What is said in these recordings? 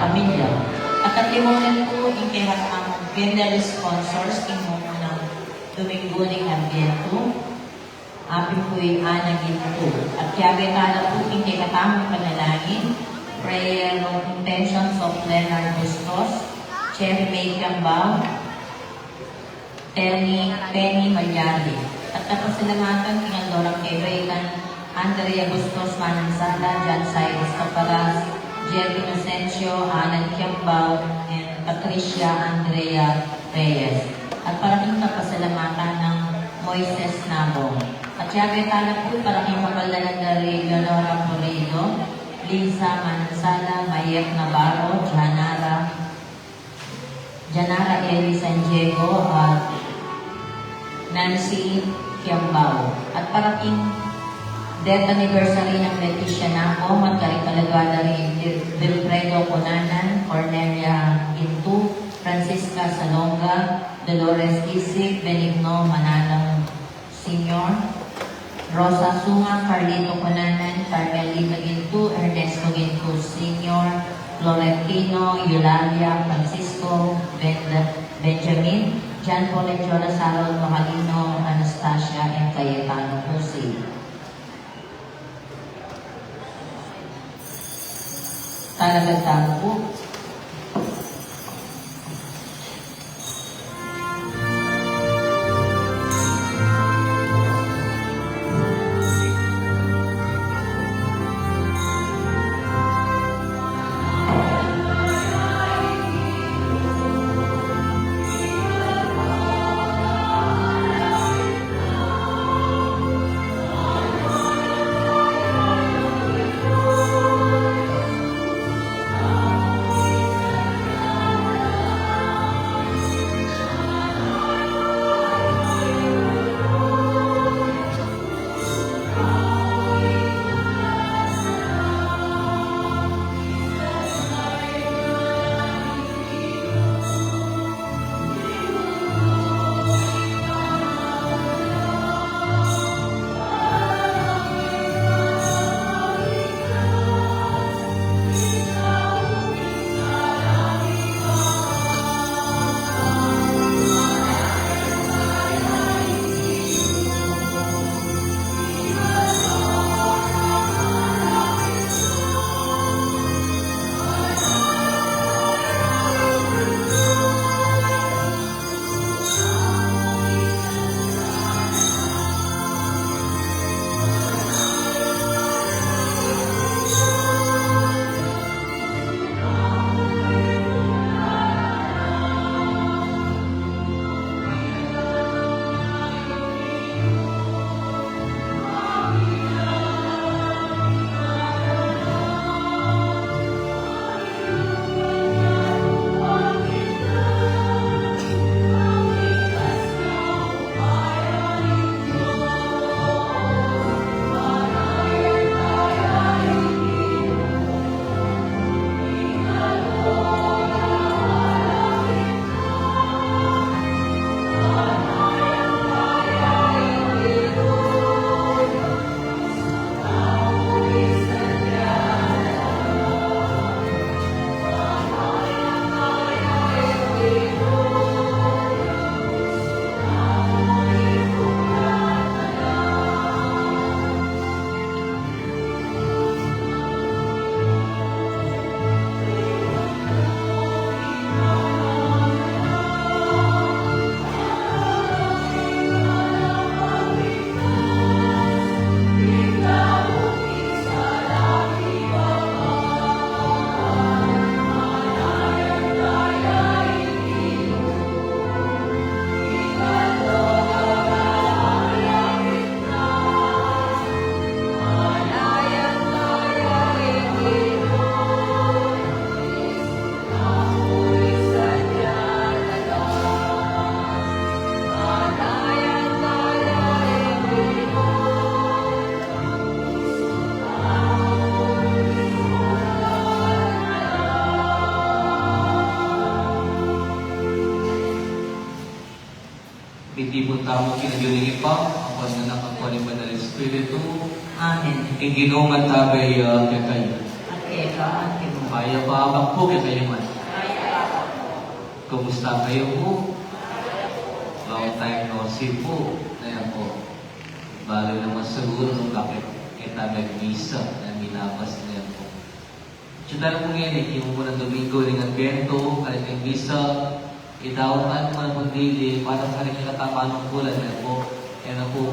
pamilya. At ang limongan po, yung kaya ang vendor sponsors, yung ng Domingo ng Adviento, apin po yung anagin po. At kaya betala po, yung kaya katamang panalangin, prayer of intentions of Leonard Bustos, Cherry May Cambao, Penny Malyari. At kapasalamatan, kinandorang Kebegan, Andrea Bustos Manansala, John Cyrus Caparas, Jerry Inocencio, Alan Cambao, and Patricia Andrea Reyes. At parating kapasalamatan ng Moises Nabong. At siyabetala po parating kapalalan na Leonora Moreno, Lisa Manansala, Mayek Navarro, Janara Eli San Diego, at Nancy Kiambao. At parating death anniversary ng Leticia Naco, Magkaring Talagada rin Wilfredo Conanan, Cornelia Gintu, Francisca Salonga, Dolores Isig, Benigno Manalang Sr., Rosa Sunga, Carlito Conanan, Carmel Lima Gintu, Ernesto Gintu Sr., Florentino, Eulalia, Francisco, Benjamin, John Paul Lechola, Sarol Macalino, Anastasia, and Cayetano Jose. Talagagtang po. Itibot tamo kinagiling ipang, ang na nakakuha ni Banal Espiritu. Amen. Inginungan tabay kay kayo. At eka, at Maya pa po kayo man. Kumusta kayo po? Long time no see po. Ayan po. Balo naman siguro nung bakit kita nag-visa na nilabas na yan po. Tsudara po ngayon, yung unang Domingo rin ang bento, kalit ang visa, idawatan man po dili, parang kalit yung katama ng kulan na po. Yan na po,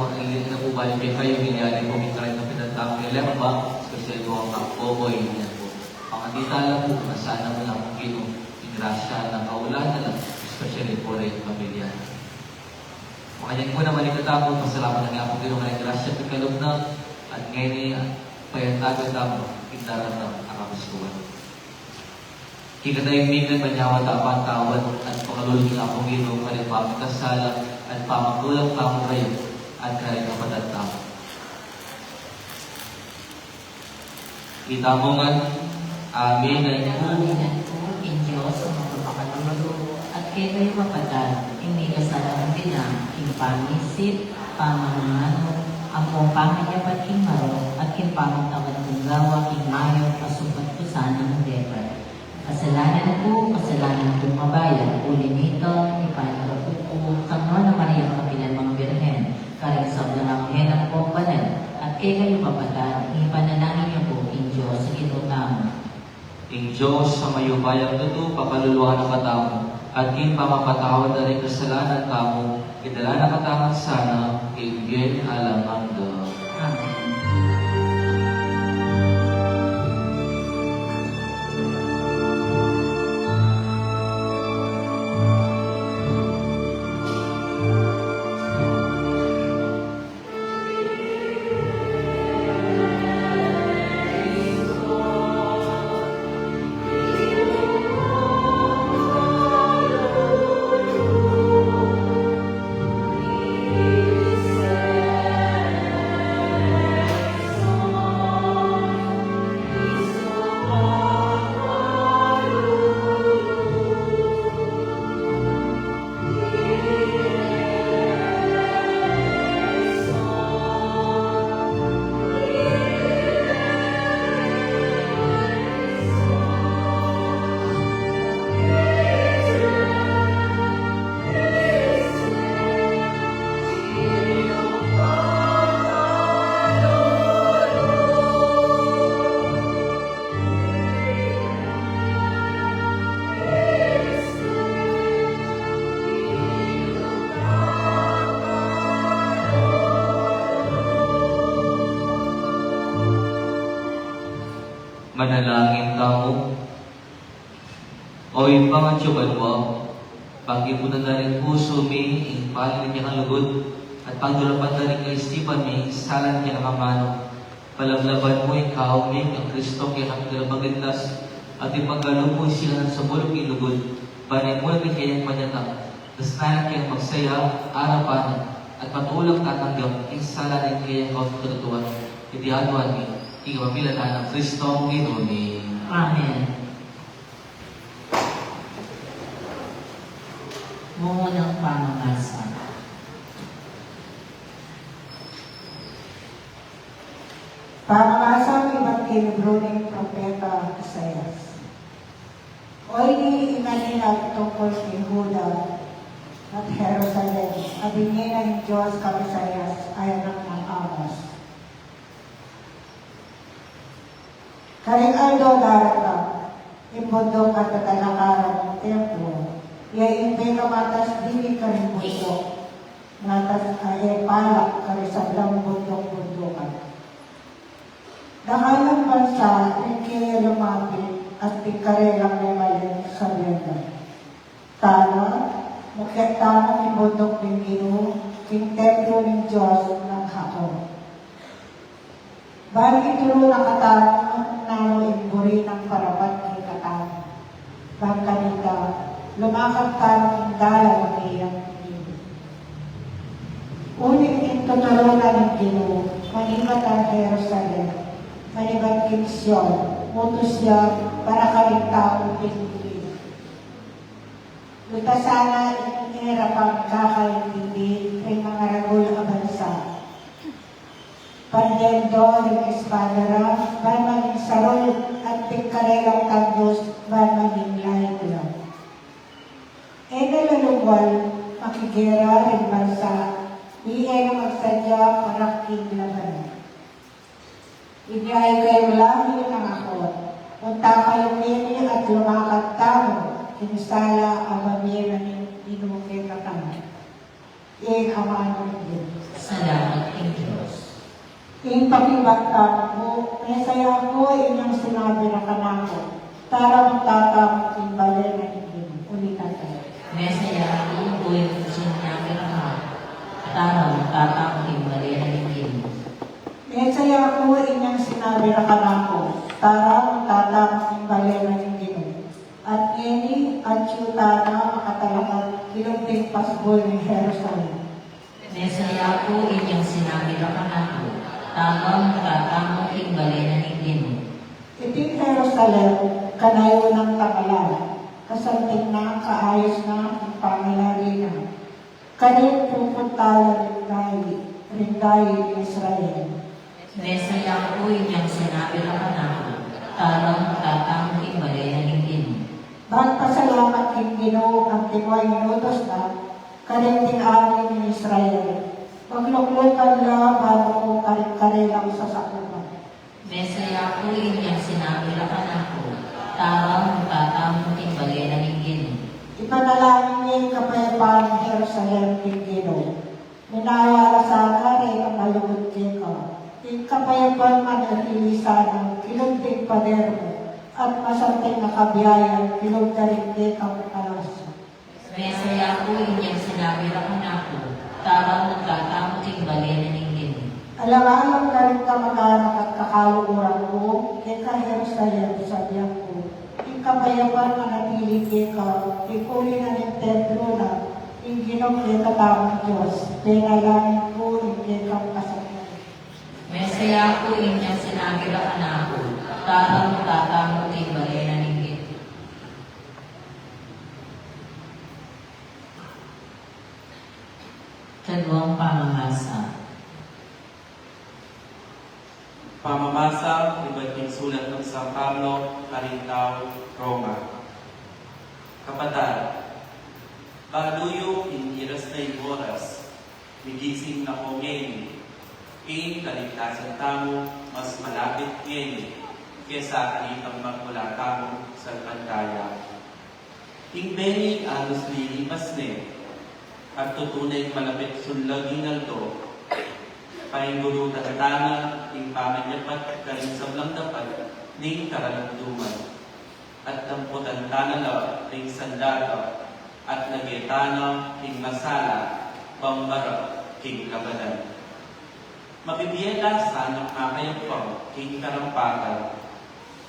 balik kayo, hinayari po, may kalit na pinatang ilang ba, especially po ang kakboboy, yan po. Pakakita lang po, nasana mo lang kung yung grasya ng kaulan na lang, especially po rin pamilya. Makanya po naman ikatapos, pasalamat na nga po kayo ng grasya at kalugna, at ngayon payatago tamo, kindaran ng akagustuhan. Kikatayimikan, manyawa, tapan, tawad, at pangalulong nga po ginong kalipang kasala, at pamagulang tamo kayo, at karin kapatid tamo. Itamongan, amin ay po. Amin po, in Diyos, ang magpapakalulo, at kayo mapadan, hindi kasalanan din ang pamisit, pamamano, ang mong pamilyapat king maro, at king pamagtawad kong gawa, king mayo, pasupat ko sana ng depa. Kasalanan ko mabayan, uli nito, ipanagod ko, kamo na Maria kapilan mga birhen, karing sa ng henang po banal, at kayo mapadan, ipanalangin niyo po, in Diyos, sa ginutang. Ing Diyos sa mayubayang tuto, papaluluhan ng katamo, at king pamapatawad na rin kasalanan kamo, idala na katangan sana, ibigay alamang do. Amen. Manalangin tamo. Oy pangatsuban mo, pag-ipunan na rin puso mi, impalin niya ang lugod, at pagdulapan na rin kay Stephen mi, salan niya ang amano. Palaglaban mo ikaw mi, ang Kristo kaya magdalabagitlas, at ipaggalupoy sila ng sabulog ilugod, banay mo rin kayang panyatang, dasnalan kayang magsaya, arapan, at patulang tatanggap, insala rin kayang kaututuan, itihaduan mi, ikapamilahan ng Kristo, Ginoo ni. Amen. Mungunang pamamasa. Pamamasa ng Ebanghelyo ng Propeta Isaias. Oy ni inanila tungkol kay Juda at Jerusalem, abingin ng Diyos kang Isaias ay anak ng Amos. Karing aldo darata, imbundok at tatalakaran ng templo, iaimbe kamatas dili karing bundok, natas ay palak kari sa blang bundok-bundokan. Dangalang bansa, rin lumapit at tingkarelang may malin sa benda. Tama, magkatama ng bundok ng Ginoo, king templo ng Diyos ng Hakon. Bali itulo na katama, nalo imburi ng parapat ng katama. Bangkanita, lumakad tarong indala ng iyang Ginoo. Ulit intutulunan ng Ginoo, manibat ang Jerusalem, manibat king Sion, utos siya para kaming taong pinili. Luta sana inira pang kakaintindi ay mga ragul na bansa. Pandendo ng Espadara, ban maging sarol at pingkarelang tagdos, ban maging lahat lang. E nalalungwal, makigera rin bansa, iyan ang magsadya paraking laban. Inyay kayo lahi ng ako, punta kayong nini at lumakad tamo, kinisala ang mamira ng inukit katama. Iyan ang ano din. Salamat king Diyos. Ing pakibagtan mo, mesaya ko inyong sinabi na kanako, tara magtatamot ing bali na hindi. Ulitan tayo. Mesaya ko yung sinabi ka. Tara, magtatamking bali na hingin. Mesaya ko inyong sinabi na kanako, tara magtatamot ing bali na hindi. At ini at syuta na makatalakan kilunting pasbol ng Jerusalem. Mesaya ko inyong sinabi na kanako. Tama magtatamking bali na hingin. Iting Jerusalem, kanayo ng tagalan, kasanting na kaayos na ang pangalari na. Kanil pupuntalan rinday Israel. Mesaya ko inyong sinabi na kanako. Tama magtatamking bali na hingin. Ba't pasalamat yung Ginoo ang timoy minutos na karinting amin ni Israel. Magluklukan na bago ko karing-karilang sa sakupan. Mesaya ko inyong sinabi na kanako. Tama magtatamking bali na hingin. Ipanalangin niya yung kapayapaan ng Jerusalem ng Ginoo. Minawala sana rin ang malugod ka. Yung kapayapaan manahilisa ng kilunting pader mo at masanting nakabiyaya kilunting kang alas. Mesaya ko inyong sinabi na kanako. Tama magtatamking bali na hingin. Alam-alam ka rin kamag-anak at kakaluuran ko, ika Jerusalem sa biyak ko. Yung kapayapaan manatili ka, ikuli na ng templo na, yung ginong katamang Diyos, pinalangin ko, hindi kang kasakit. Mesaya ko inyong sinabi na kanako. Tama magtatamking bali na hingin. Kadwang pamamasa. Pamamasa, iba't sulat ng San Pablo, Caritao, Roma. Kapatid, baluyo iniras na oras, migising na ko ngayon, kaligtasan tamo, mas malapit ngayon, kesa kalitang magmula tamo sa pantaya. Bening alos lilipas at tutunay malapit sunlagin naldo, painguro tatana, pamanyapat karing sablang dapat, ning karalamduman, at damputan tanala, ring sandata, at nagetana, king masala, bambara, king kabadan. Mabibiyela sana kakayapang, king karampatan,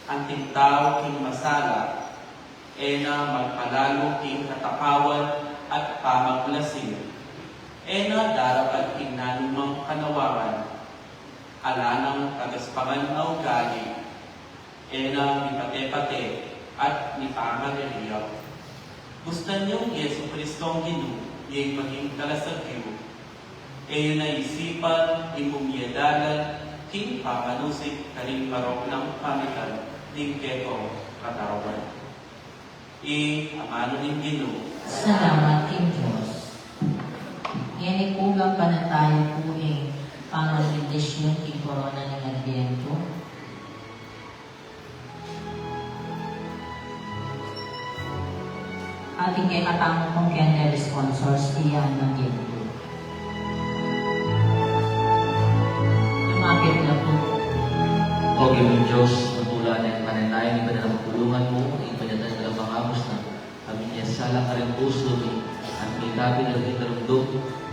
ang tintao, king masala, ena magpalalo, king katakawan, at pamaglasing. Ena darapat inanumang kanawaran, alanang kagaspangan na ugali, ena nipate-pate at nipamariliyaw. Gusto niyong Yesu Kristong Ginoo, yung maging kalasagyo, eyo na isipan, imumiyadalan, king pamanusik, karing marok ng pamitan, ning keto katawan. Amano ng Ginoo, Salamat king Diyos. Yan ikugang panatayo po pangandisyon king korona ng Adviento. Ating kay katamong kong kanya sponsors, iyan ng Ginoo. Lumapit na po. O Ginoong Diyos, matula na yung pananayan, iba na ng pagtulungan mo, iba na tayo ng pangamos na kami niya sala ka rin puso at may gabi na rin narundog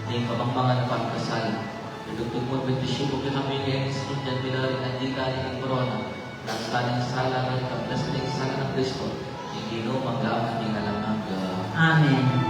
na yung pamampangan ng pagkasala. Itugtog mo at bentisyon mo kami ngayon sa sundan bila rin ang di kani ng korona, nasa ng sala ng kaplas ng sala ng Kristo, yung Ginoo mag-aamang yung alamang. Amen.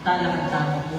Talang tama po.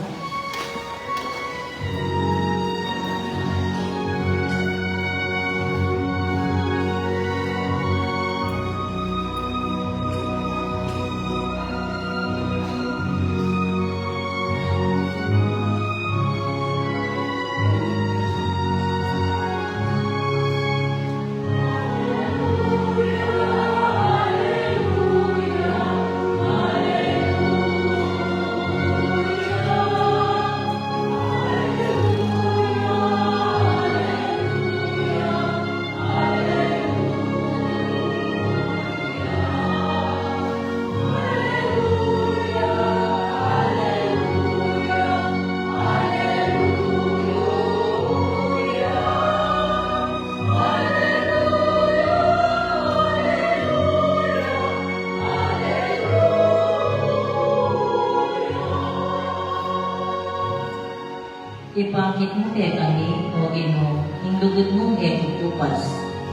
Ipangkit mo kay kami, O Ginoo, hindugod mo kay tutupas,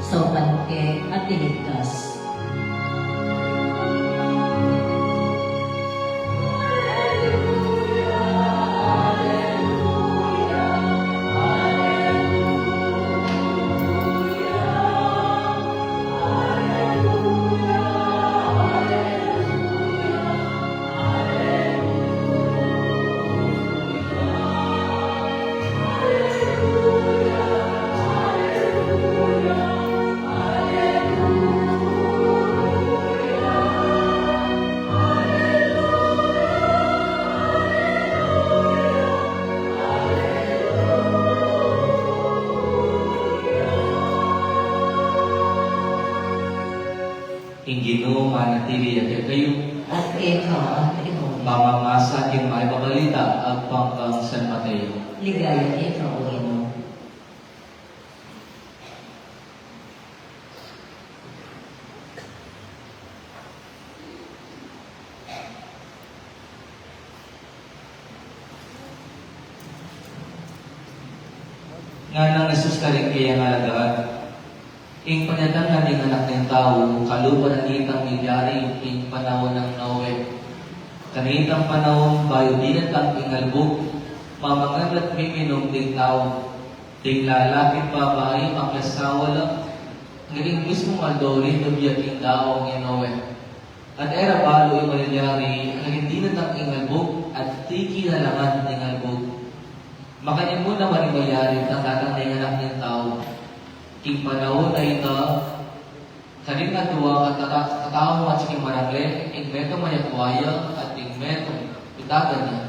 so panke at iligtas. Ing Ginoo manatili at kayo At ikaw ang Ginoo, mamamasa king maibabalita ang pangkang San Mateo. ligaya ikaw, O Ginoo. Nga nang nasuskaring kaya nga lagaan, ing panyatang ng anak ng tao, kalupan ang itang milyari, ing panahon ng Noe. Kanitang panahon, bayo din ang ingalbog, mamangalat miminong ding tao, ding lalapit babae, makasawa lang, ngayon mismo aldori, nabiyat ing daong Noe. At era balo yung milyari, hindi na ang ingalbog, at tiki na laman ng ingalbog. Makanya mo naman ibayari ang tatang ng anak ng tao. King panahon na ito, kanin na tuwa katao at siking maragle, ing meto mayakwaya at ing meto itagan niya.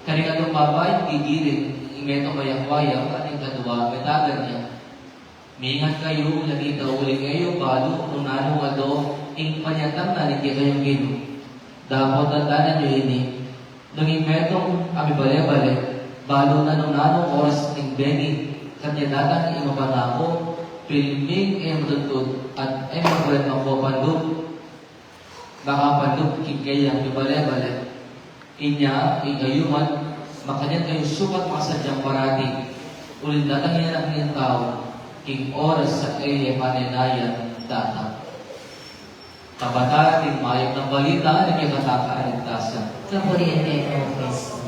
Kanin na tumabay, gigirin, ing meto mayakwaya at ing katuwa, itagan niya. Miingat kayo, lagi daw uling kayo, balo, kung nanong ado, ing panyatang na hindi kayong gino. Dapat tandaan nyo ini, nung ing metong kami bale-bale, balo na nung nanong oras ng Beni, kanya datang imapanako, pilming matutod, at mabalit ako pandog. Nakapandog kikayang ibale-bale. Inya, igayuman, makanya kayo sukat makasadyang parati. Ulit datang yan ang tao, king oras sa eye panenayan datang. Kabataan din mayong ng balita na kikataka-aligtasan. Kapuriente o Kristo.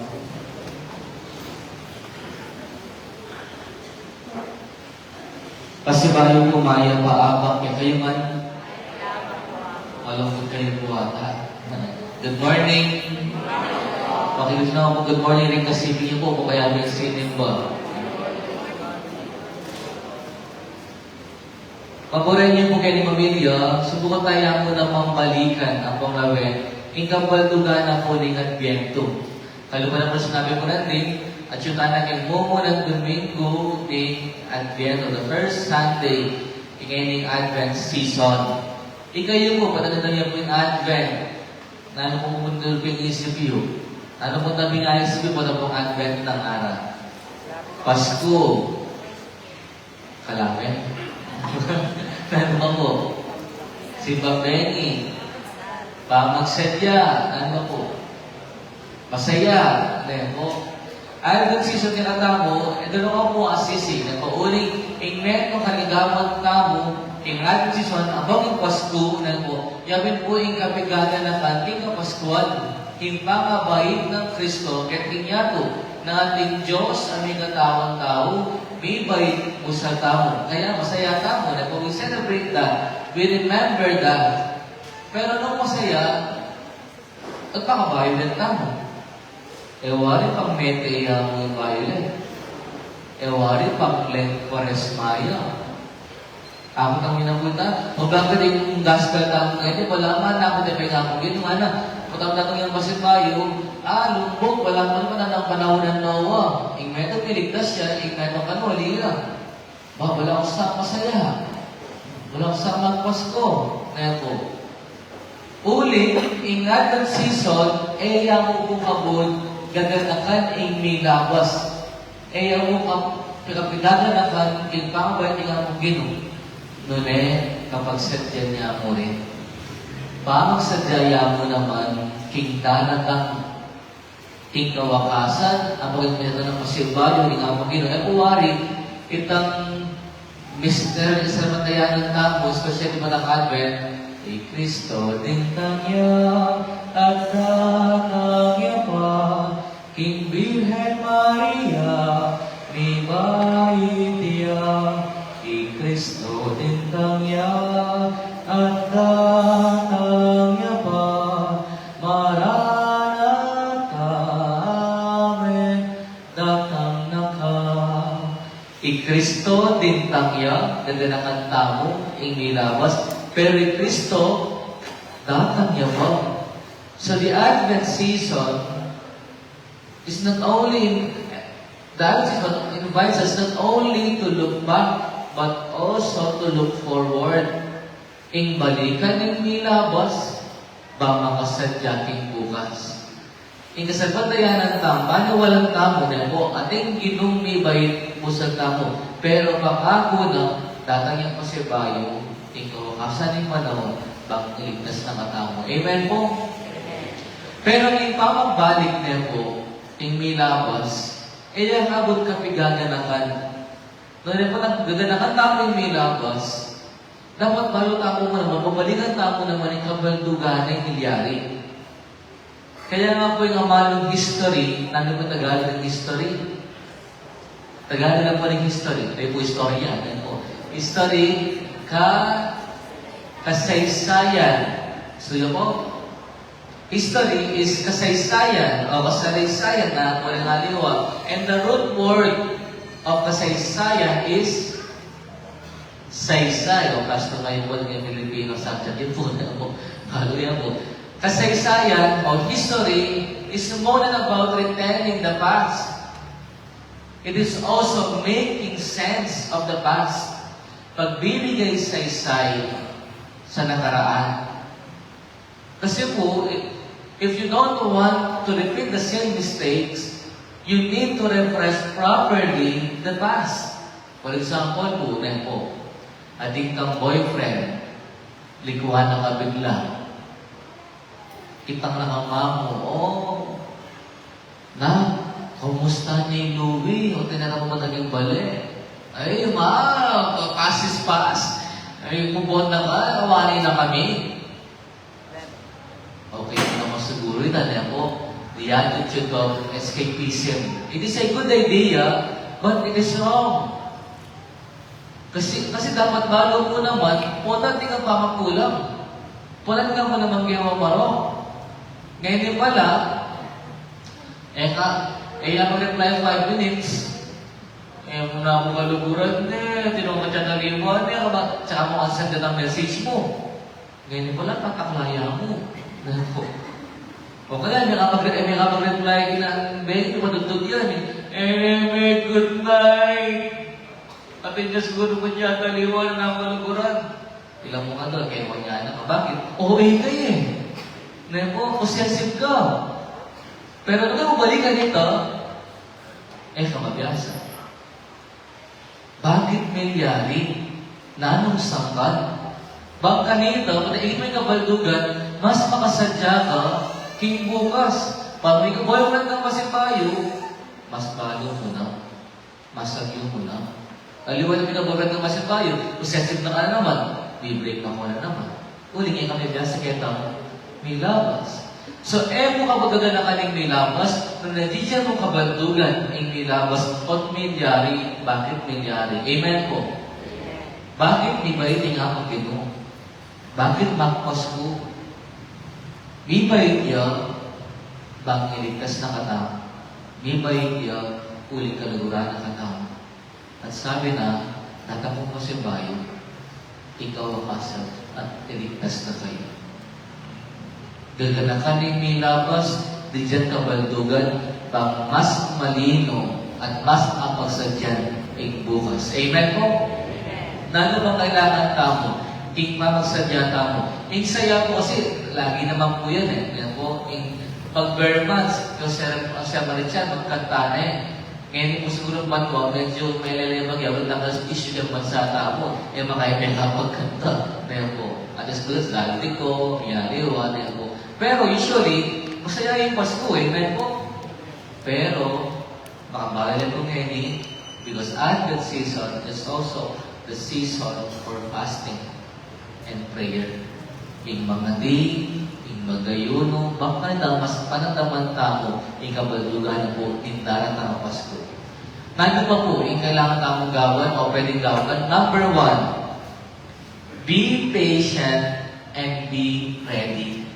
Kasi bayo pumaya paabang kaya kayo man, malungkot kayo po ata. Good morning. Pakilig na ako, good morning rin kasi niyo po kung kaya may sinin ba. Paboran niyo po kayo ni Mamilya, subukan tayo mo namang balikan ang panglawin. Ingkambal tuga na po ng Adviento. Kalupan naman sinabi ko natin, at yung anak yung momo ng Domingo ng Adviento, the first Sunday, ng Advent season. Ikayo po, pataganda niyo po yung Advent. Na ano po pumunta po yung isip yun? Ano po tabi nga isip yun po na pong Advent ng araw? Pasko. Kalapin. Ano ba po? Si Babeni. Pamagsadya. Ano po? Masaya. Ano po? Advent season nga tamo, ito nung ako mo asisi, na pauling ingmet ng kaligaman tamo, ing Advent season, abang yung Pasko, na po, yamin po ing kapigagan na kanting kapaskuan, ing pangabait ng Kristo, keting yato, na ating Diyos, aming katawang tao, may bait mo sa tao. Kaya masaya tamo, na kung we celebrate that, we remember that. Pero nung masaya, at paka-violent tamo. Ewari pang meteya mo violent. Ewari pang Lent Quaresmaya. Ako kang minabuta. Magbaga din yung gospel tamo ngayon. Wala man ako na may nga kong ginawa na. Patang natong yung Pasipayo, lumbog, wala man man ang panahon ng Noah. Ingmeto piligtas siya, ingmeto kanwalira. Wala akong sa masaya. Wala akong sa magpasko. Ngayon po. Uli, in Advent season, mo bukabod, gaganakan ing milabas. Mo kapigaganakan ing pangabay nga mong gino. Nune, kapag sadya niya mo rin. Pamagsadyaya mo naman, king danatang, king kawakasan, ang pagkakita ng pasilbayo, ing nga mong gino. Uwari, itang Mr. Israel Tamos, kasi di ba ng Advent, Kristo din tanya at nanangya pa, King Birhen Maria, mi baitiya, Kristo din tanya at nanangya pa, Maranatha, Amen, datang na ka. Kristo din tanya, gaganakan tamo, ing nilabas, pero ni Kristo, datang yaman. So the Advent season is not only, the Advent season invites us not only to look back, but also to look forward. Ing balikan ng milabas, ba makasadyaking bukas. Ing kasabatayan ng tamba na walang tamo na po, ating ginumibay po sa tamo. Pero baka na, datang yung pasibayo, ikaw, asan yung panahon, bang iligtas na matamo. Amen po? Pero yung pamagbalik na po, yung milabas, yung abot kapigaganakan. Noon po, gaganakan tamo yung milabas, dapat balot ako naman, mabalikan tamo naman yung kabaldugan ng hilyari. Kaya nga po yung amalong history, nandun po Tagalog ng history? Tagalog lang po ng history. Ito po istorya. History, kasaysayan. So yun po, history is kasaysayan o kasaysayan na walang haliwa. And the root word of kasaysayan is saysay o customize po ng Filipino subject. Yun po na po. Hallelujah po. Kasaysayan o history is more than about retelling the past. It is also making sense of the past. Pagbibigay saysay sa nakaraan. Kasi po, if you don't want to repeat the same mistakes, you need to refresh properly the past. For example po, adik kang boyfriend, likuhan na ka bigla. Kitang nakama mo, kumusta ni Louie? O tinanong mo naging bali? Ay, pasis pass. Ay, mubon na ka, awani na kami. Okay, naman siguro yun, po, the attitude of escapism. It is a good idea, but it is wrong. Kasi dapat bago mo naman, punan din ang pamakulang. Punan ka mo naman kayo maparo. Ngayon din pala, mag-reply 5 minutes. Muna ako kaluguran tinong ka dyan naliwan tsaka mo kasanda ng message mo. Ngayon pala, pataklaya mo. O kaya, may kapag-reply ng Ben, madugtog yan. May good night. Pati niya siguro mo niya taliwan ng kaluguran. Ilang mo ka doon, kaya mo niya na. Bakit? kayo Nepo, possessive ka. Pero nung balikan ito, kamabiyasa. Bakit nangyari? Nanong sangkan? Bang kanito, kung naigit mo yung kabaldugan, mas makasadya ka, king bukas. Pag may boyfriend ng Pasipayo, mas balo mo na. Mas agyo mo na. Aliwan na pinaboran ng masibayo, possessive na ka naman, bibreak na ko na naman. Uling yung kami biya sa ketang may labas. So, mo ka magagana ka ng may labas, nung nandiyan mo kabandugan ng may labas, at milyari, bakit milyari? Amen po. Bakit may bait nga ang Ginoo? Bakit makpas ko? May bait niya, bang iligtas na katang? May bait niya, uling kalugura na katang. At sabi na, natapong mo si bayo, ikaw ang asal at iligtas na kayo. Gaganakan may labas, di dyan kabaldugan, pang mas malino at mas apagsadyan ay bukas. Amen po? Nano bang kailangan tamo? King mamagsadya tamo. Ing saya po kasi, lagi naman po yan eh. Yan po, pag bare months, yung siya Maritza, magkanta na eh. Ngayon po siguro matwa, medyo may lalabag yawag na kasi issue ng bansa tamo. Eh makaibig ka pagkanta. Yan po. At as good as laliti ko, miyariwa, yan po. Pero usually, masaya yung Pasko eh. Yan po. Pero, makabalala po ngayon because Advent season is also the season for fasting and prayer. Yung mga day, yung magayuno, baka na mas panataman tao, yung kabaldugan po, tindaran ng Pasko. Nandun pa po, yung kailangan tamong gawan o pwedeng gawan. Number 1, be patient and be ready.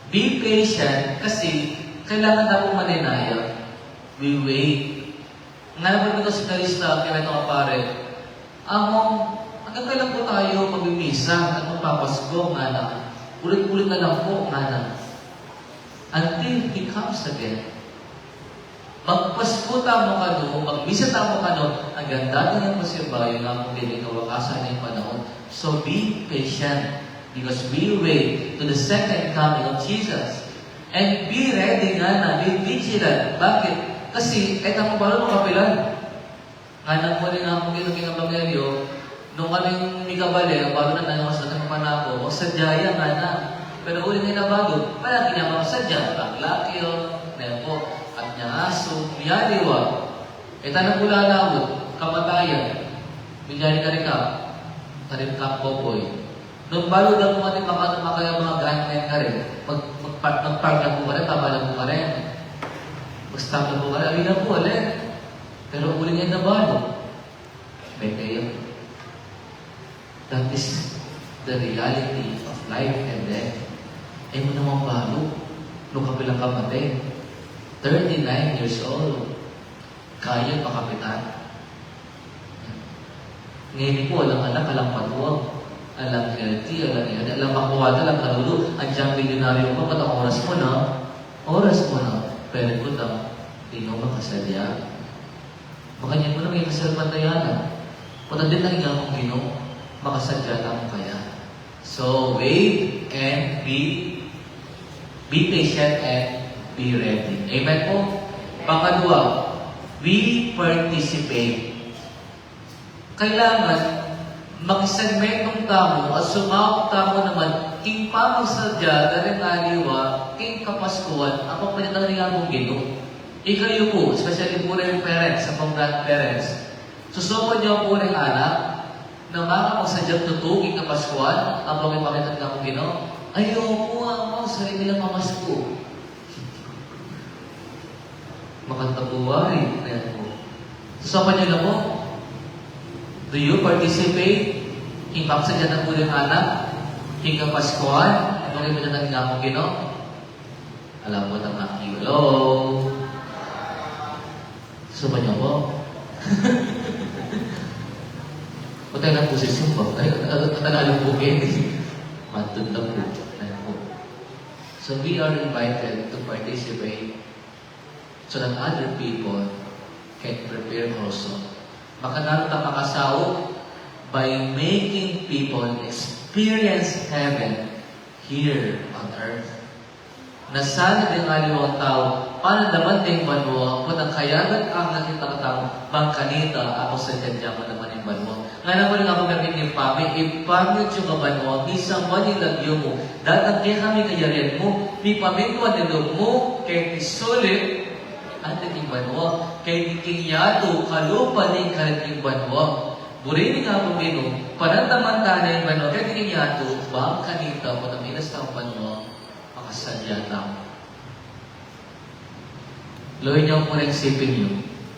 Be patient kasi kailangan na po maninaya. We wait. Nga naman ito si Kalista, kaya ito kapare, hanggang kailan po tayo magbimisa at magpapasko nga na. Ulit-ulit na lang po nga na. Until He comes again. Magpasko tamo ka doon, magbisa tamo ka doon, ang ganda na yung masibayo nga mong ginigawakasan na yung panahon. So be patient because we wait to the second coming of Jesus. And be ready nga na, be vigilant. Bakit? Kasi, eto mo ba mo kapilan? Nga mo rin nga mong ginaging Evangelyo, nung kaming mikabali, bago na nanawas na kami panako, o sadyaya nga na. Pero uli nga na bago, palagi niya mga sadya, paglaki o, nepo, at niya aso, miyariwa. E tanong pula lawot, kamatayan, milyari ka rin ka, tarim ka popoy. Nung balo na po natin makaya mga ganyan ka rin, mag-park na po ka rin, tama na po ka rin. Mag-stop na po ka rin, alin na po, alin. Pero uli nga na balo, may kayo. That is the reality of life and death. Ay mo naman balo, nung kapilang kamatay. 39 years old, kaya pa kapitan. Ngayon po, alang anak, alang patuwag, alang healthy, alang yan, alang makuwada, alang kanulo, andiyan milyonaryo mo, ba't ang oras mo na? Oras mo na. Pero ko daw, di mo makasadya. Makanya mo na may kasalpatayanan. Punta din naging akong Ginoo, makasadya mo kaya. So, wait and be patient and be ready. Amen po? Pangalawa, we participate. Kailangan mag-segmentong tamo at sumawak tamo naman king pamagsadya, daring aliwa, king kapaskuhan, ang pagpalitan rin ang Ginoo. Ikayo po, especially po rin parents, sa pang-grandparents, susuko niyo po rin anak na makapagsadyang tutuging kapaskuhan, ang pagpapakita ng akong Ginoo. Ayaw po ang sarili nilang mamasko. Makantabuwari. Ayan po. Susuko niyo na po. Do you participate? King kapsadya ng uling anak? King kapaskuhan? Ang pagpapakita ng akong Ginoo? Alam mo ng aking hello? Susuko niyo po? Patay ng posisyon po. Ay, natalala po kayo. Matunda po. So we are invited to participate so that other people can prepare also. Makanaro ta makasao by making people experience heaven here on earth. Nasana din nga limang tao, paano naman din banwa, kung ang kayagan ang nakita ka tao, bangkanita, ako sa kanya mo naman yung banwa. Nga naman nga kung namin yung pami, ipamit yung kabanwa, isang manilagyo mo, datang kaya kami kayarian mo, may pamintuan nilo mo, kaya isulit, at king banwa. Kay king yato, kalupa ni king banwa. Burini nga po bino, panantamantana yung banwa, kay king yato, bang kanita, panaminas ng banwa, makasadya na. Luhin niyo po rin sipin niyo.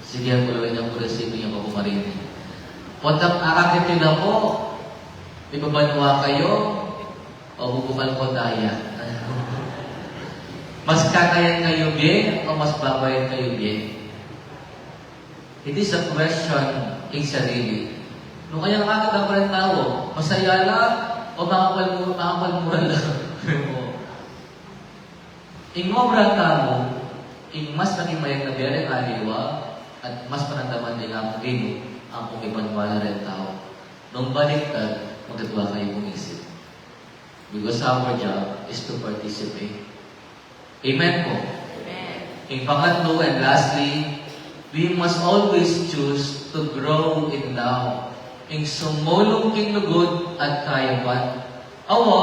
Sige po, luhin niyo po rin sipin niyo, kapumarin. Potang akakit nila po, ibabanwa kayo, o bubukal ko daya. Mas kakayan kayo bien, o mas babayan kayo bien? It is a question in sarili. Nung kaya nakakit ang parang tao, masaya lang, o makapalmuhan lang. Ing obra tao, ing mas naging mayang na biyari aliwa, at mas panandaman nila ang pino, ang kung ipanwala rin tao. Nung baliktad, magkatwa kayo pumisip. Because our job is to participate. Amen po. In pangatlo and lastly, we must always choose to grow in love. In sumulong king lugod at kayawan. Awa,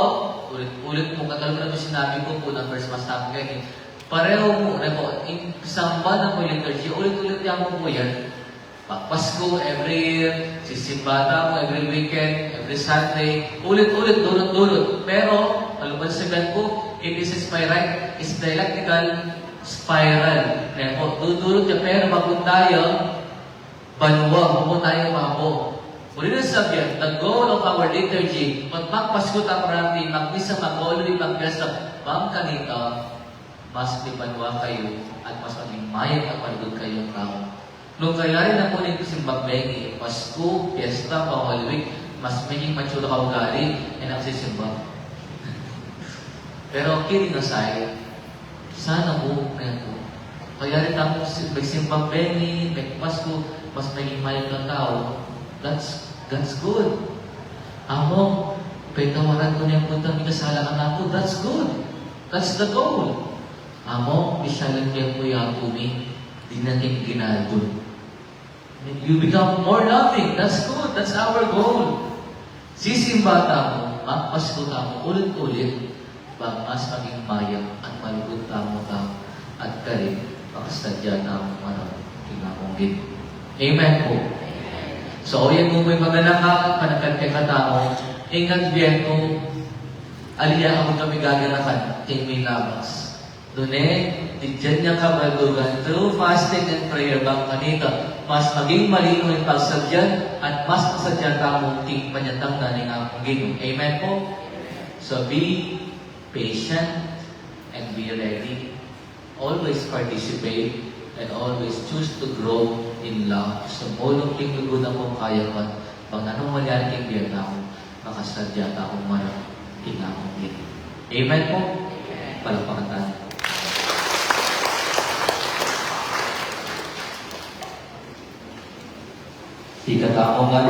ulit-ulit mo, katulad na sinabi ko po ng first mas namin, pareho mo, in samba ng po liturgy, ulit-ulit yan po yan. Pasko every year, sisimbata mo every weekend, every Sunday, ulit-ulit, durot-durot. Pero, alubansagan ko, it is is dialectical spiral. Kaya po, durot niya, pero bakit tayo, banwa, kung tayo mabo. Muli na sabihin, the goal of our liturgy, pag magpasko tayo marami, magmisa, mag-already, mag-gasa, bang kanita, mas libanwa kayo, at mas maging mayat ang palugod kayong tao. Nung kaya rin ako nito simbang bengi, Pasko, Fiesta, Holy Week, mas maging matsura ka ugali, and ang sisimba. Pero kidding aside, sana po, kaya rin ako magsimbang bengi, Pasko, mas maging mayat ng tao, that's good. Amo, petawaran ko niya punta, may kasalakan ako, that's good. That's the goal. Amo, misalan niya po yung kumi, di natin ginaldo. You become more loving. That's good. That's our goal. Sisimbata mo, magpasko mo, ulit-ulit, mas maging mayang at malugod mo ka at karin, makastadya mo kinamungin. Amen po. So, yan mo may maganakak, panagkat kay katao, ingat biyan mo, aliya ako kami gaganakan, kay may labas. Doon digyan niya ka malugan through fasting and prayer bang kanita, mas maging malino yung pagsadyan at mas masadyan tamong ting panyatang na ng akong ginong. Amen po? So be patient and be ready. Always participate and always choose to grow in love. So mulong ting lugod akong kaya pa, pag anong malyari king biyan ako, makasadyan akong marang ting akong ginong. Amen po? Palakpakan tayo. Ikatamo nga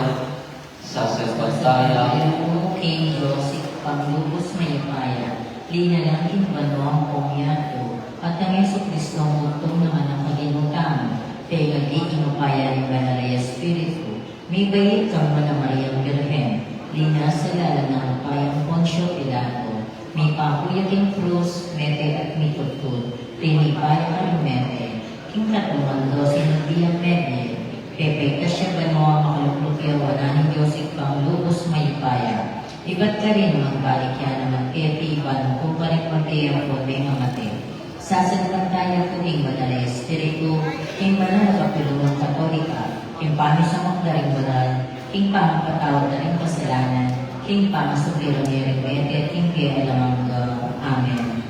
sa sasampantaya. Ang King Joseph, panglubos mayapaya, linalangin banwang pongyato, at ang Yeso Kristo mutong naman ang kalinutang, kaya nag-iinupaya ng Banal na Espiritu, may bayit kang na Mariang Birhen, linasala ng payang Poncio Pilato, may pakuyating krus, mete at mitutut, tinipay ang mete, king katumando sinabiyang mete, Pepe, kasya ba mo ang makaluplukiya wala ni Joseph pang lubos may paya? Iba't ka rin magbalik yan naman Pepe, iban kung parik magkaya po nga mati. Sasalpantaya ko ing Banal na Espiritu, ing banal na kapilunong Katolika, ing pamisa magdaring banal, ing pamapatawad na rin kasalanan, ing pamasukiro ni Rebete, ing kaya lamang Amen.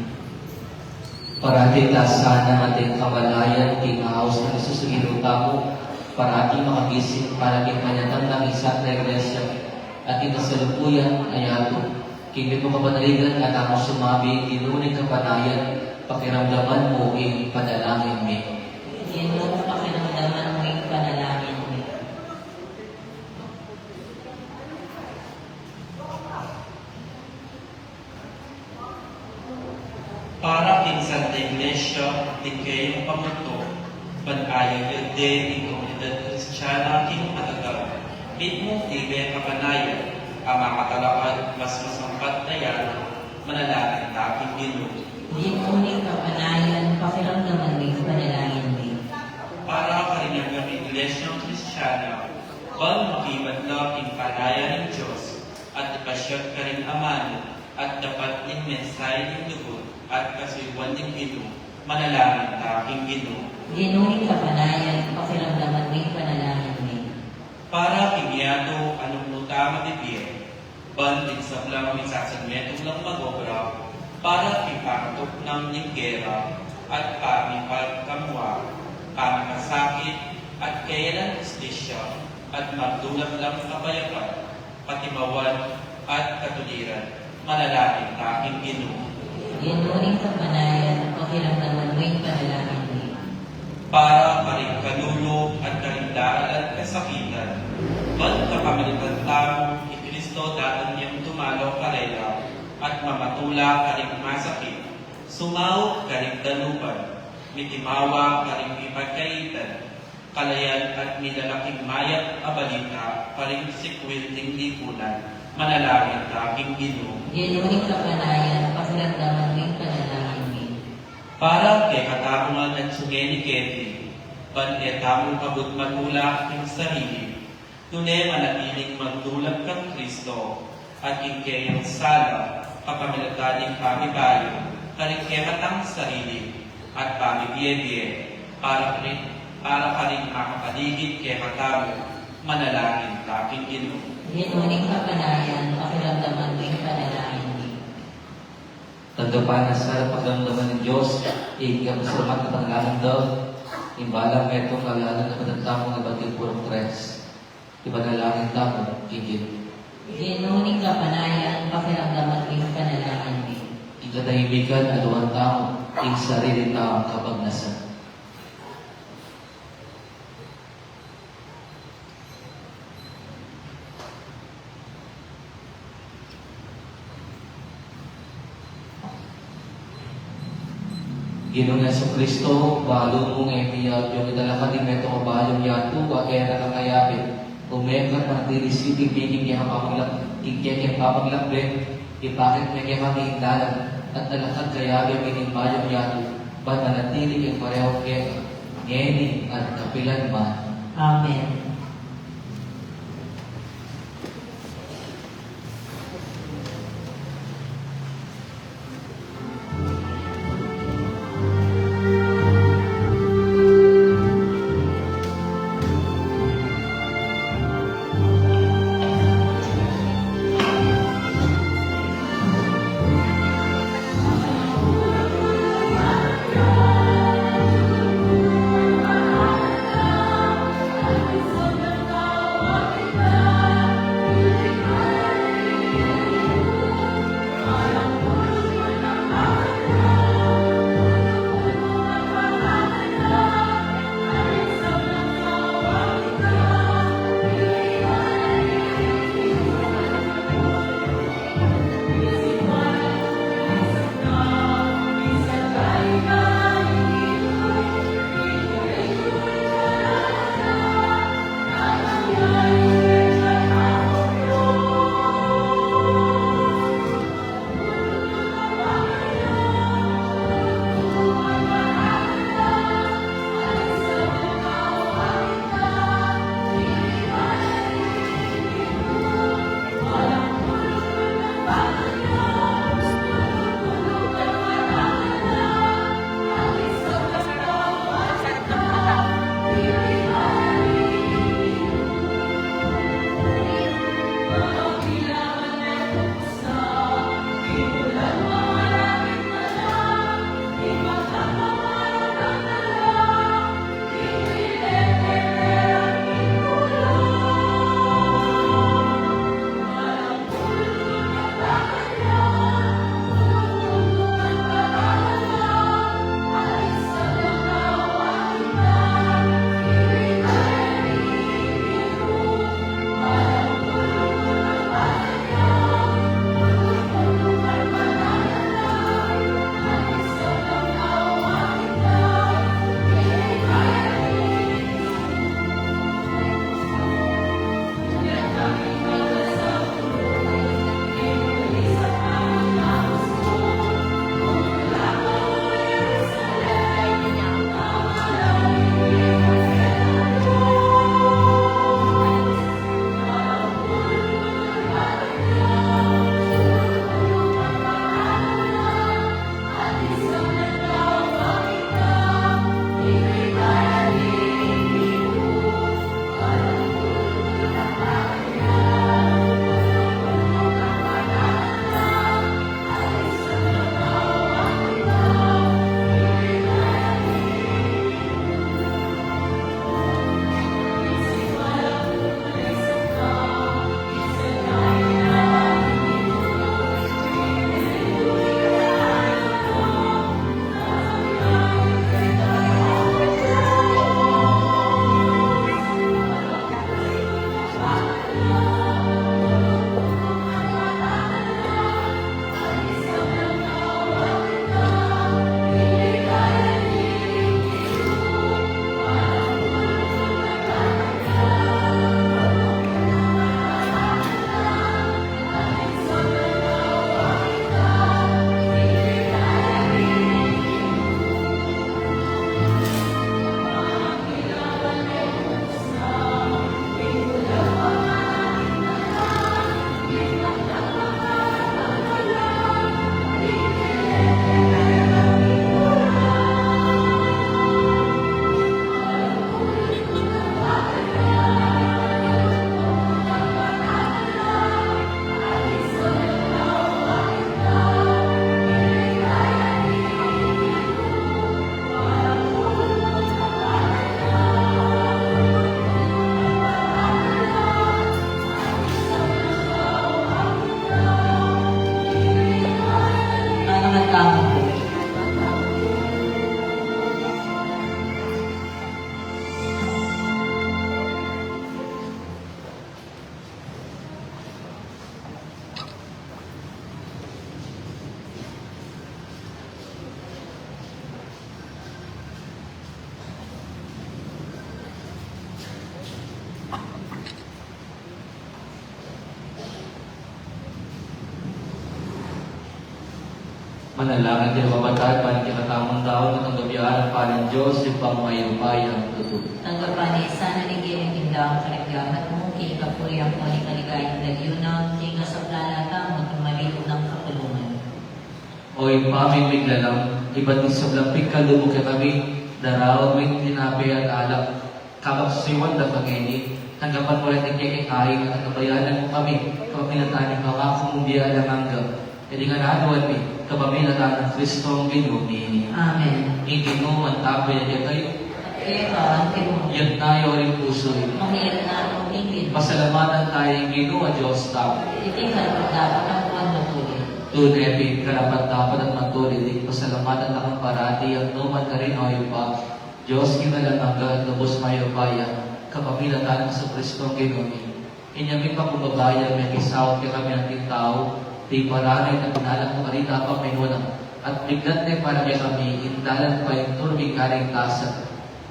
Parati tasan ng ating kamalayan, king haus na nasusugiruta mo, parati makagising, parati manyatang ng isang na iglesia, at ikasalupuyan, ayato, kingin mo kapanaligan, at ako sumabi, inunin kapanayan, pakiramdaman mo, ing panalangin mo. Yan mo pakiramdaman mo yung panalangin mo. Para kin Santa Iglesia, di kayo pamuto, pag-ayaw yun din yung komunidad Kristiyana king matagaw. Bit mo tibe kapanayan, ang makatalakad mas masampat na yan, manalangin taking ginoo. Di mo ni kapanayan, pakiramdaman mo yung panalangin mo. kaluban ng Ginoo, manalangin ta aking Ginoo. Ginuning kapanayan, pakiramdaman mo'y panalangin mo. Para kimiyato anong nutama di biye, bandig sa lang misasagmetong lang magobra, para kipatok ng ninggera, at kami pagkamwa, kami kasakit, at kailan justisya, at magdulap lang kapayapan, patimawan, at katuliran, manalangin ta aking Ginoo. Ginuning kapanayan, pakiramdaman mo'y panalangin mo. Para karing kalulog at karindaan at kasakitan, ba't kapamalitan tamo, ni Kristo datan niyang tumalaw karela, at mamatula karing masakit, sumaw karing dalupan, mitimawa karing ipagkaitan, kalayan at milalaking mayat abalita, karing sikwilting lipunan, manalangin ta aking Ginoo. Ginuning kapanayan, pakiramdaman mo'y panalangin mo. Para kay katarungan at sungeni keti, ban tamong kabut matula ng sarili, tunay manatiling magdulap kang Kristo, at ingkayang sala, kapamilataning pamibayo, karikekatang sarili, at pamibiyediye, para ka rin makapaligid kay katamo, manalangin ta aking Ginoo. Ginuning kapanayan, pakiramdaman mo'y panalangin mo. Tanda sa pagdamdaman ng Diyos, ikaw sa mga katanglanan daw, imbalang metong kalalan na matantamo ng bating purong tres. Ipanalangin tamo, Gigit. Ginuning kapanayan, pakiramdaman mo'y panalangin mo. Ikatahimikan at duwang tao, ing sarili tao kapag nasa. Ginong Yesu Kristo, balo mong emiyak, yung idalakan di meto ko balong yatu, wa era kang kayapin. Umekat na dirisiping biging niya papaglak, ikiyakip papaglakbe, ipakit niya kaya dalam, at dalakad kayabi mining balong yatu, ba't manatilig ang pareho kaya, ngeni at kapilan man. Amen. Manalangin din kabataan, panikikatamang daon at ang gabiyaan pa ng Diyos, ipang mayupay ang tuto. Tanggapan ni isa na ligay ang tindaang karagyahan mo, kay kapuriang mo ni kaligayang dalyunan, kay kasaplanata mo, tumalito ng kapulungan. O ipaming biglalang, iba't isang pigkalubog ka kami, darawag may tinapi at alak, kakapsiwan na pangeni, tanggapan mo rin ang kikikain at kabayanan mo kami, kapinatanin ka kakumubiyaan ang hanggang, hindi nga naduan mi, kapamilatan ng Kristo ang ginumi. Amen. Hindi mo man tapoy na kayo, Kaya ka, ang kimo, yan tayo rin puso. mahirap na ang ingin. Pasalamatan tayo ng Ginoo Diyos tao. Itinggal ko dapat ang buwan na tuloy. Tunay, karapat dapat at matuloy din. Pasalamatan lang ang parati at numan ka rin o pa. Diyos kinalanaga at lubos mayo baya. Kapamilatan sa Kristo ang ginumi. Inyami pa kumabaya, may kisawat ka kami ng tao. Di paranay na pinalang mo karita pa may nunang. At biglat na para kami, indalan pa yung turbing karing tasan.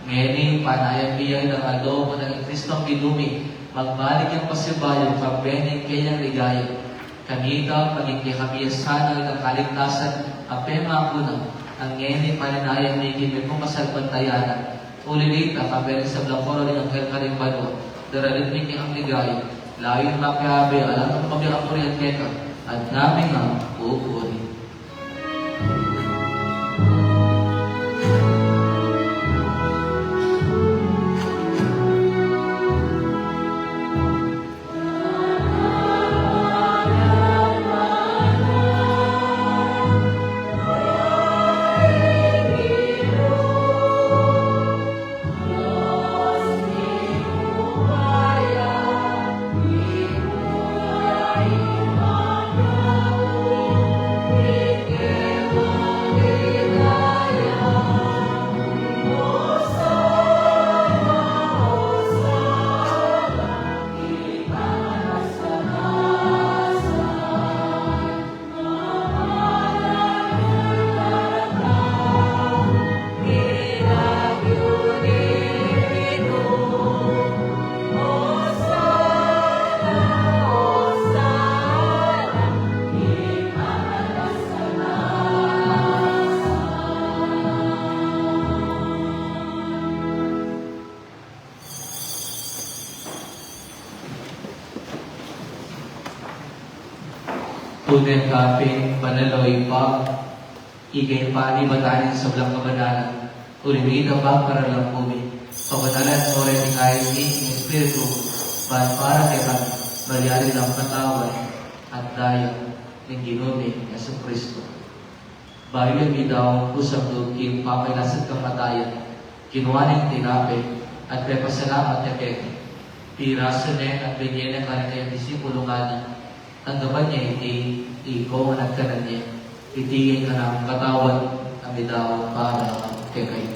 Ngayon, panayang biyay ng alo mo ng Kristo ang ginumi. Magbalik ang pasibayan, pagbening kayang ligaya. Kanita, pagiging kami sana ng kaligtasan, apema ako na, ang ngayon pananayang may gimit mong kasalpantayanan. Ulilita, kaberin sa blakoro rin ang kalkarimbalo, daralit ang ligaya. Layo makiabi, alam na kami ang kuriyan keka, at namin ang uukurin. Tunay kaping panaloy pa, igay pa ni batanin sa blang kabanalan, ulimida pa para lang bumi. Pabanalan mo rin ni kahit ni Espiritu, para kay kami, balyari lang patawan at daya ng ginumi ni Yesu Kristo. Bayo yung bidaw, usap doon, yung pakilasad kamatayan, kinuha ng tinapi, at may pasalamat niya kay piraso niya at bigyan niya kanyang disipulungan. Tanggapan niya, ikaw ang nagkanan niya. Itigin ka ng katawan ang bidaw para kay kayo.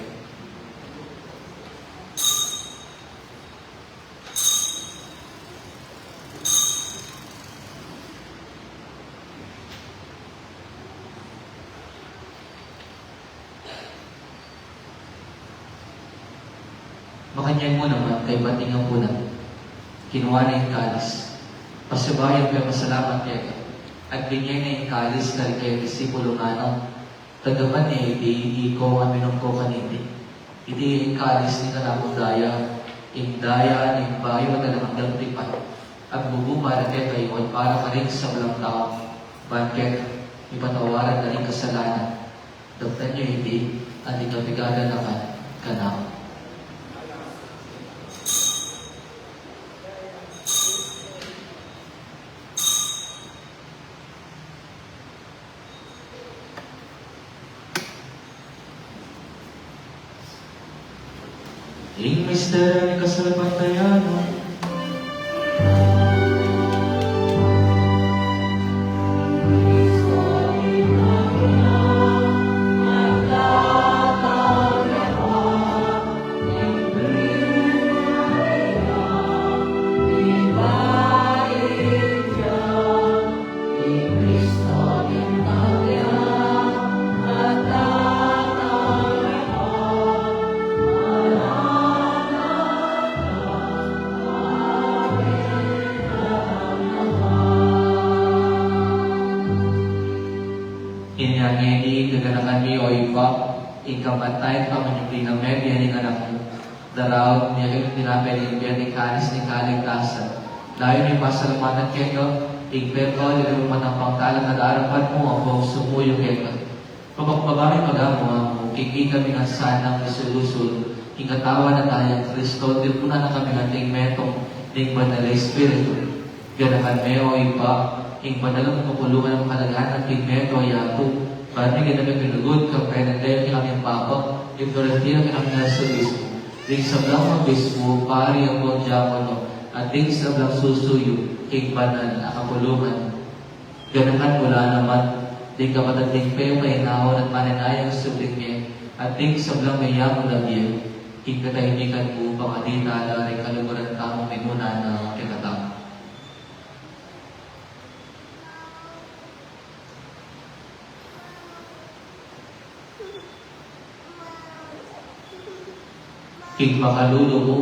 Makanyan mo naman kay batingang punan. Kinuha na yung kalis. Pasabayan kay masalamat niya at binigyan na yung kalis na rin kayo disipulo nga no. Tagaman niya, hindi ko ang minungko kanindi. Hindi yung kalis ni kanamong daya, yung daya, yung bayo at alamang dalpipan. At bubumara kayo at para ka rin sa walang tao. Bakit? Ipatawaran na rin kasalanan. Dagtan niyo hindi, at ikabigagan na kanam. Ing misteryo ni kasalbantayanan, ikamatay pa manipli ng media ni anak mo. Daraw niya yung tinapay ni Impiyerni kanis ni kaligtasan. Layo ni pasalamatan kayo, igpeto, niluluman ang pangkalang na daarapan mo, ang sumuyo kayo. Pagpapabami pag-amo mo, kiki kami nga sanang isulusul, hingatawa na tayo, Kristo, tilpuna na kami ng tingmetong, ting banal Espiritu. Ganahan me o iba, hing banalang kapulungan ng kalagahan ng tingmeto ay ako, para may ganami pinagod, kapay na tayo kami ang papa, yung Florentino kami nasa bispo. Ding sablang magbispo, pari ang buong diakono, at ding sablang susuyo, hing banal na kapulungan. Ganahan mula naman, ding kapatid peyo may naon at mananayang subling niya, at ding sablang may yamo lagyan, hing katahimikan mo, pangadita, laring kaluguran tamang minuna na kinatang. King makalulo mo,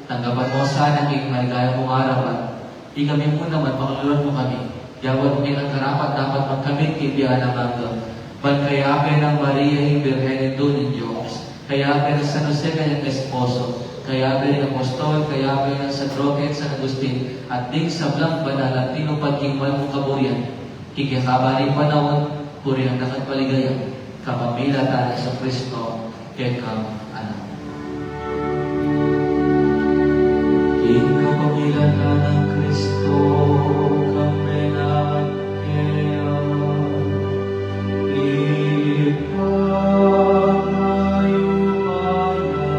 tanggapan mo sana king maligaya mong arawan. Di kami mo naman, makalulot mo kami. Yawan mo ng karapat dapat magkamit kay Biya ng Mangga. Pagkayape ng Maria yung Birhen ng Diyos. Kayape ng San Jose kanyang esposo. Kayape ng Apostol, kayape ng San Roque at San Agustin. At ding sablang banal at tinupad king mal mong kaburian. Kikikaba ni panahon, puri ang nakatpaligaya. Kapamila tayo sa Kristo, kekang anak. Kapamilan ng Kristo, kami nagkaya. Ipagayubaya,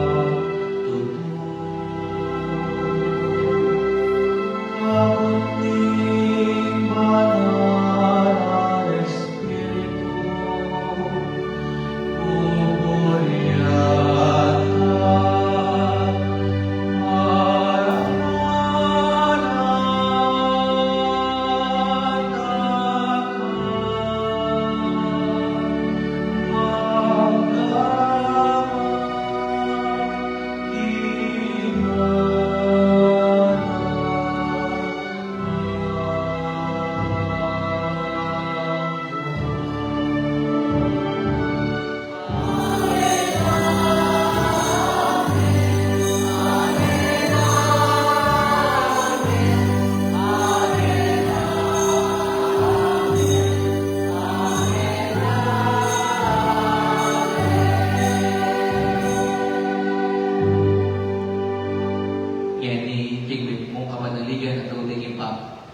kaunting banal ang Espiritu, pupuriat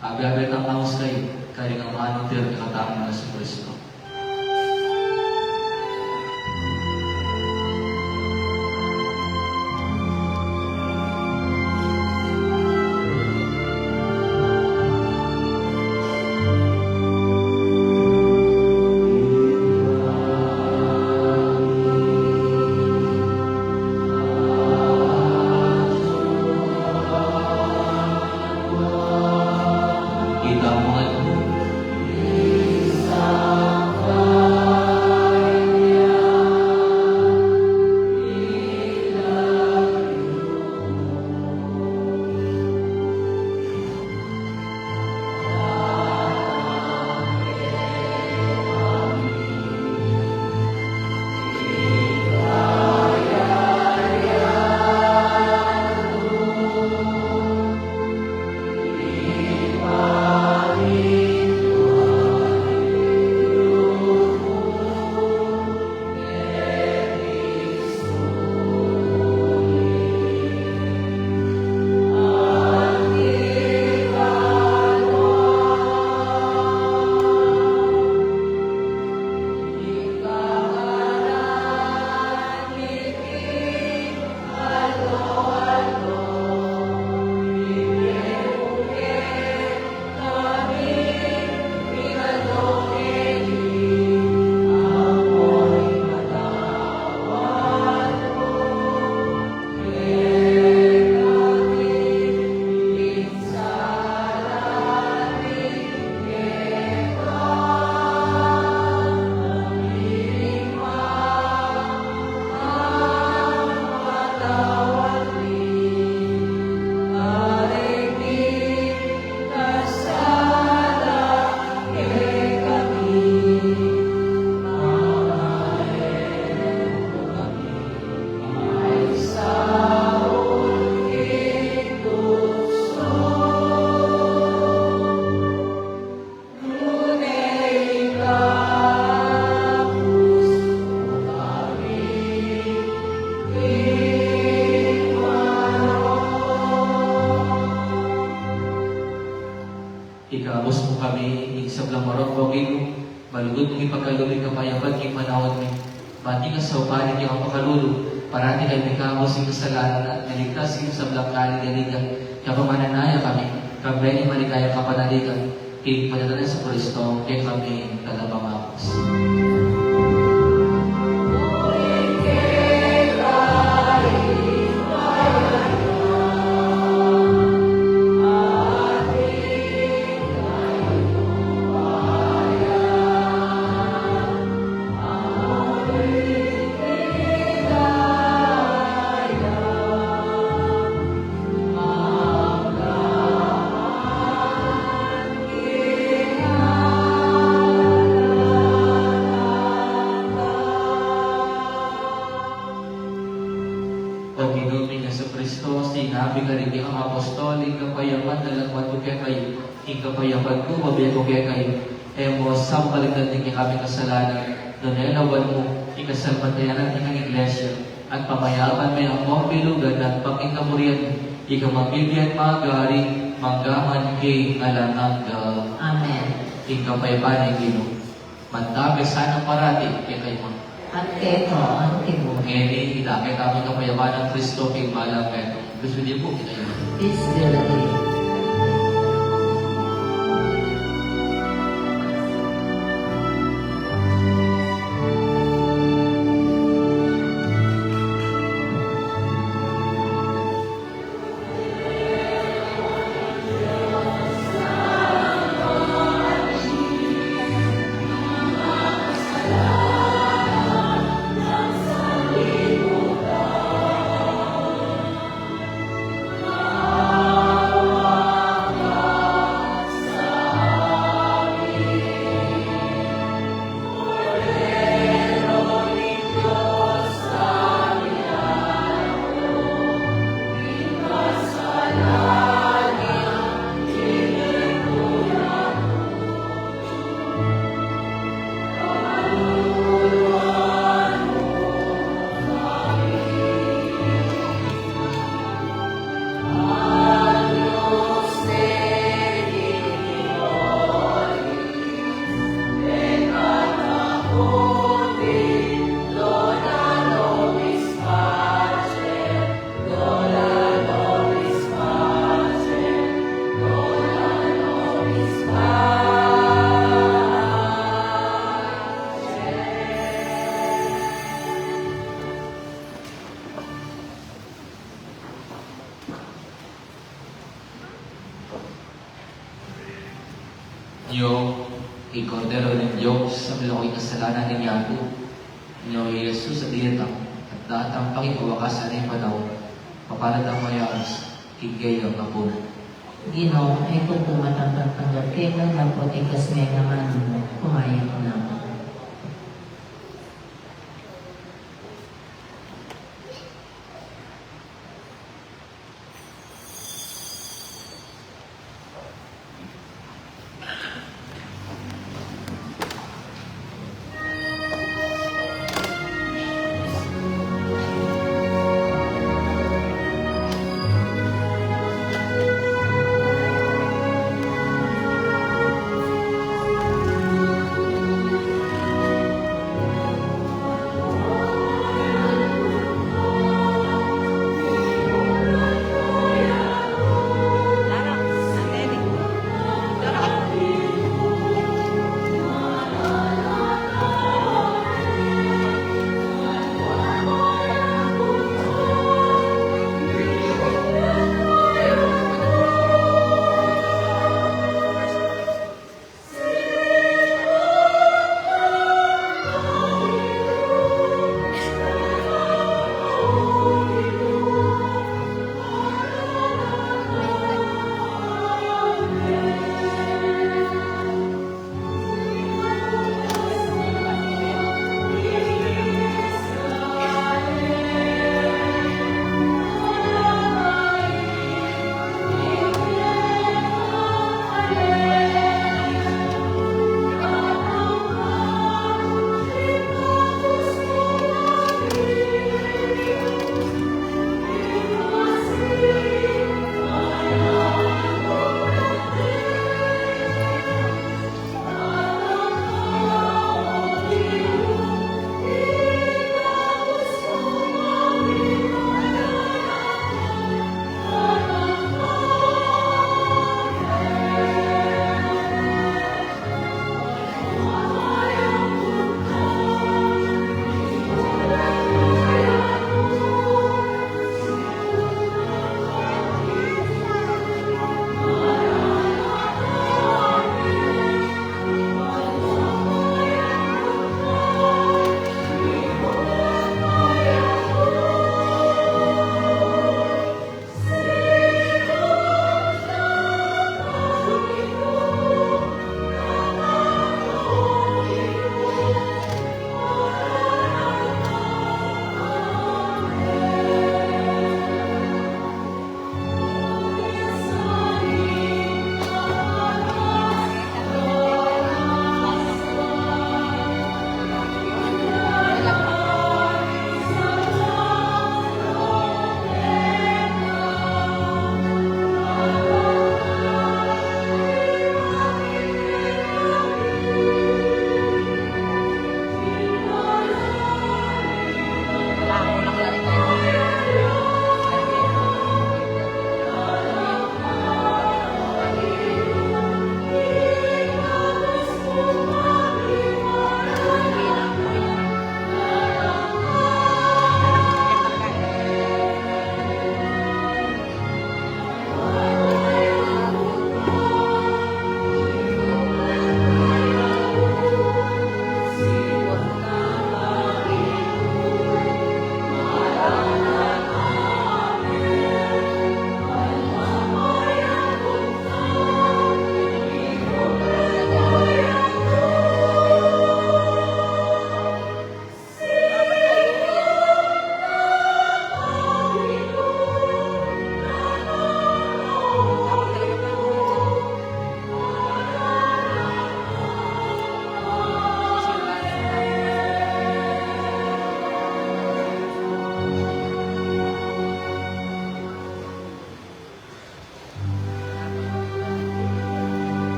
Abi-abi ang maus kayo, kaya nga manong tira katama na sa Kristo. Kita mo nga Pagdulot mong ipagkalubig kapayapan kay panahon mo. Bati ka sa upanin niyo ang pakalulog. Parati kay may kapos yung kasalanan at naligtas yung sa blangkali galigan. Kaya pamananaya kami. Kabreni maligaya kapanaligan. Kay padadala sa Kristo, kay kami kalabangapos. O Ginuming sa Kristo, sinabi ka rin ang apostolik, kapayapan, dalagwan ko kaya kayo. Ing kapayapan ko, mabiya ko kaya kayo. Mo, sampalitan din kami kasalanan. Nunelawan mo, ikasalpatayanan ng iglesia. At pamayapan may ang mong bilugan at pagkinkamurian mo. Ikaw mabibigyan magari, manggaman kay alangang Amen. ing kapayapan ng Ginoo. Mantabi sana parati kay kayo. At keto ang tibo. Ngayon, idakay kami kapayapan ng Kristo kay malang kayo. Gusto din po kita yun. Peace be with you. Niyo, ikordero ng Diyos sa malaking kasalanan ng Yago. Niyo, Jesus sa diyetang at datang pakikawakas sa panahon. Papalad ang mayas, higay ang kapunan. Ginoo, ay kung tumatanggang kayo ng napotikas may naman mo, pumayag na.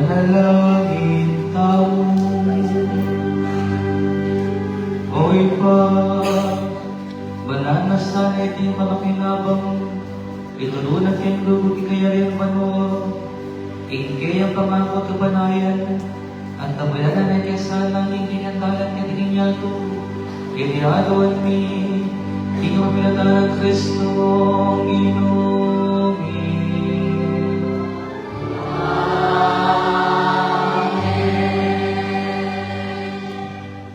manalangin tao. Oy pa, banana sa iti makakinabang, itulunat kayong lubog kaya rin manoro, ikaya pamangkot kabanayan, at tabayanan na kaya sa langing dinandalan ka din yato, iniadawan mi, ikaw pinatalag Kristo, Ginoomi.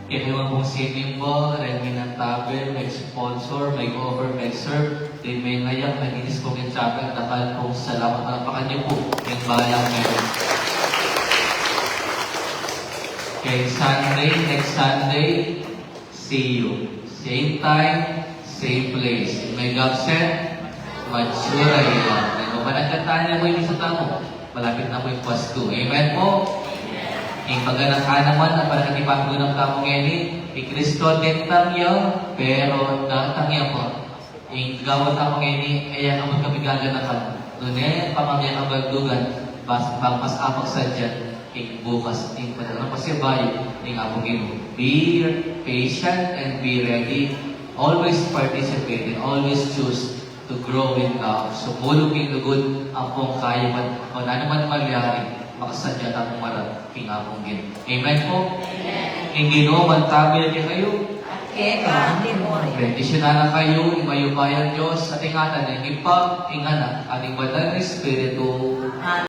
Kaya pong sinimbo, rin minantabi, may sponsor, may over, may serve, din may ngayak, naginis kong yung chapel, nakal pong salamat na pakanyo po, yung balang meron. Okay, Sunday, next Sunday, see you. Same time, same place. May God said, matsura ila. Kung panagkatanya mo yung isa tamo, malapit na po yung Pasko. Amen po? Yung paganahan naman, ang panagkatipagunang tamo ngayon, Kristo din tangyaw, pero tangyaw po. Yung gawat tamo ngayon, ayan ang magkabigaganakan. Doon pamamiyang ang bagdugan, pangmasapag sa dyan, bukas, ang pasibay, yung apong ino. Be patient and be ready. Always participate and always choose to grow in God. So, mulong inugod ang pong kaya man, kung ano man magyari, makasadya na marang apong gin. Amen po? Amen. Yung Ginoo, mantabi niya kayo. Kaya, hindi mo rin. Bendisyonan na kayo, imayubayan Diyos, at ingatan, ingipag, ingana, ating banal na Espiritu,